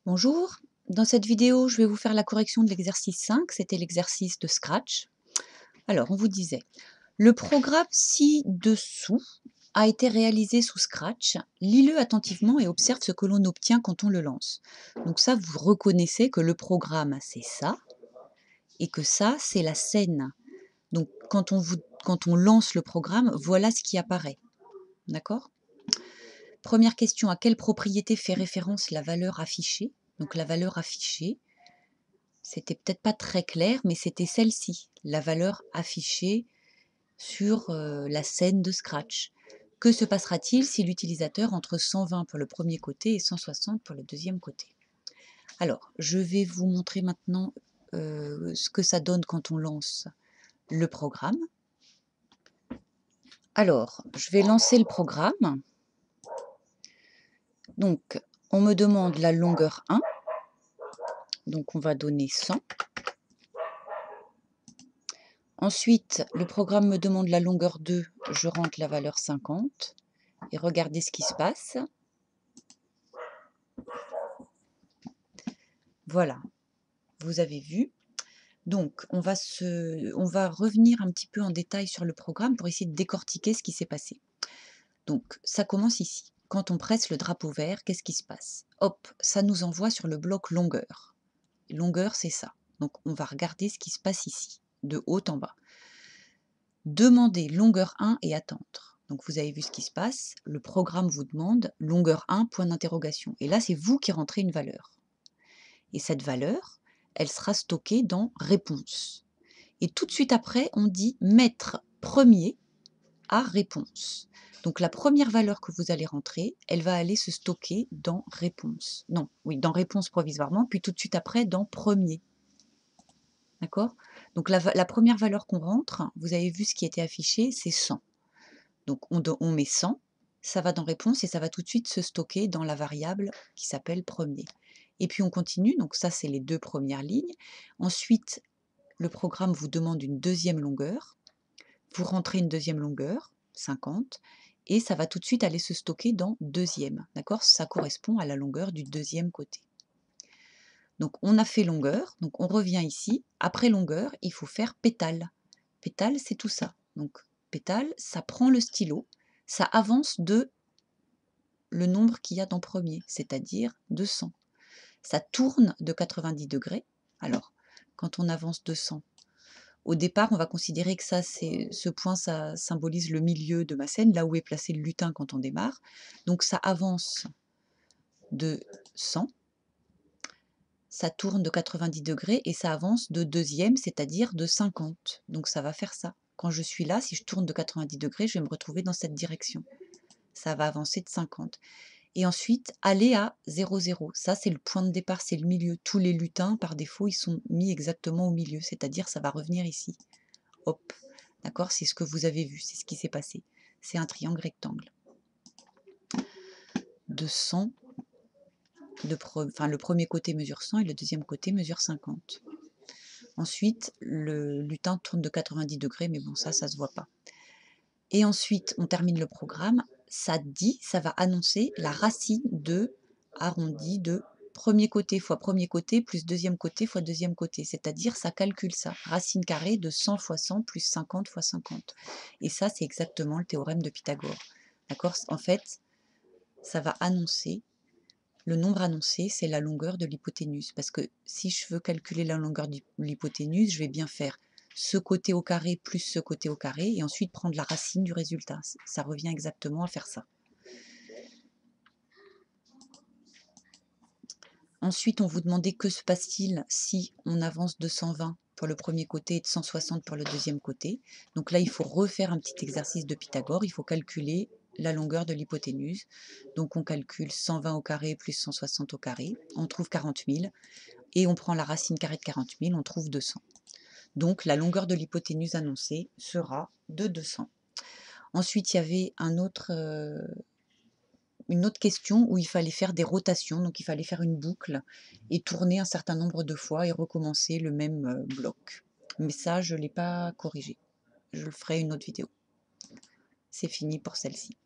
Bonjour, dans cette vidéo, je vais vous faire la correction de l'exercice 5, c'était l'exercice de Scratch. Alors, on vous disait, le programme ci-dessous a été réalisé sous Scratch. Lis-le attentivement et observe ce que l'on obtient quand on le lance. Donc ça, vous reconnaissez que le programme, c'est ça, et que ça, c'est la scène. Donc quand on lance le programme, voilà ce qui apparaît. D'accord ? Première question, à quelle propriété fait référence la valeur affichée? Donc la valeur affichée, c'était peut-être pas très clair, mais c'était celle-ci, la valeur affichée sur la scène de Scratch. Que se passera-t-il si l'utilisateur entre 120 pour le premier côté et 160 pour le deuxième côté? Alors, je vais vous montrer maintenant ce que ça donne quand on lance le programme. Alors, je vais lancer le programme. Donc, on me demande la longueur 1. Donc, on va donner 100. Ensuite, le programme me demande la longueur 2. Je rentre la valeur 50. Et regardez ce qui se passe. Voilà, vous avez vu. Donc, on va revenir un petit peu en détail sur le programme pour essayer de décortiquer ce qui s'est passé. Donc, ça commence ici. Quand on presse le drapeau vert, qu'est-ce qui se passe? Hop, ça nous envoie sur le bloc longueur. Longueur, c'est ça. Donc, on va regarder ce qui se passe ici, de haut en bas. Demander longueur 1 et attendre. Donc, vous avez vu ce qui se passe. Le programme vous demande longueur 1, point d'interrogation. Et là, c'est vous qui rentrez une valeur. Et cette valeur, elle sera stockée dans réponse. Et tout de suite après, on dit mettre premier à réponse. Donc la première valeur que vous allez rentrer, elle va aller se stocker dans réponse. Non, oui, dans réponse provisoirement, puis tout de suite après dans premier. D'accord? Donc la première valeur qu'on rentre, vous avez vu ce qui était affiché, c'est 100. Donc on met 100, ça va dans réponse et ça va tout de suite se stocker dans la variable qui s'appelle premier. Et puis on continue, donc ça c'est les deux premières lignes. Ensuite, le programme vous demande une deuxième longueur. Vous rentrez une deuxième longueur, 50, et ça va tout de suite aller se stocker dans deuxième. D'accord? Ça correspond à la longueur du deuxième côté. Donc on a fait longueur, donc on revient ici. Après longueur, il faut faire pétale. Pétale, c'est tout ça. Donc pétale, ça prend le stylo, ça avance de le nombre qu'il y a dans premier, c'est-à-dire 200. Ça tourne de 90 degrés. Alors, quand on avance 200, au départ, on va considérer que ce point, ça symbolise le milieu de ma scène, là où est placé le lutin quand on démarre. Donc ça avance de 100, ça tourne de 90 degrés et ça avance de deuxième, c'est-à-dire de 50. Donc ça va faire ça. Quand je suis là, si je tourne de 90 degrés, je vais me retrouver dans cette direction. Ça va avancer de 50. Et ensuite, aller à 0, 0. Ça, c'est le point de départ, c'est le milieu. Tous les lutins, par défaut, ils sont mis exactement au milieu, c'est-à-dire ça va revenir ici. Hop, d'accord? C'est ce que vous avez vu, c'est ce qui s'est passé. C'est un triangle rectangle. De 100, le premier côté mesure 100 et le deuxième côté mesure 50. Ensuite, le lutin tourne de 90 degrés, mais bon, ça se voit pas. Et ensuite, on termine le programme. Ça va annoncer la racine de arrondi de premier côté fois premier côté plus deuxième côté fois deuxième côté. C'est-à-dire, ça calcule ça. Racine carrée de 100 fois 100 plus 50 fois 50. Et ça, c'est exactement le théorème de Pythagore. D'accord? En fait, ça va annoncer, le nombre annoncé, c'est la longueur de l'hypoténuse. Parce que si je veux calculer la longueur de l'hypoténuse, je vais bien faire ce côté au carré plus ce côté au carré, et ensuite prendre la racine du résultat. Ça revient exactement à faire ça. Ensuite, on vous demandait que se passe-t-il si on avance de 120 pour le premier côté et de 160 pour le deuxième côté. Donc là, il faut refaire un petit exercice de Pythagore. Il faut calculer la longueur de l'hypoténuse. Donc on calcule 120 au carré plus 160 au carré. On trouve 40 000. Et on prend la racine carrée de 40 000, on trouve 200. Donc la longueur de l'hypoténuse annoncée sera de 200. Ensuite, il y avait une autre question où il fallait faire des rotations, donc il fallait faire une boucle et tourner un certain nombre de fois et recommencer le même bloc. Mais ça, je ne l'ai pas corrigé. Je le ferai une autre vidéo. C'est fini pour celle-ci.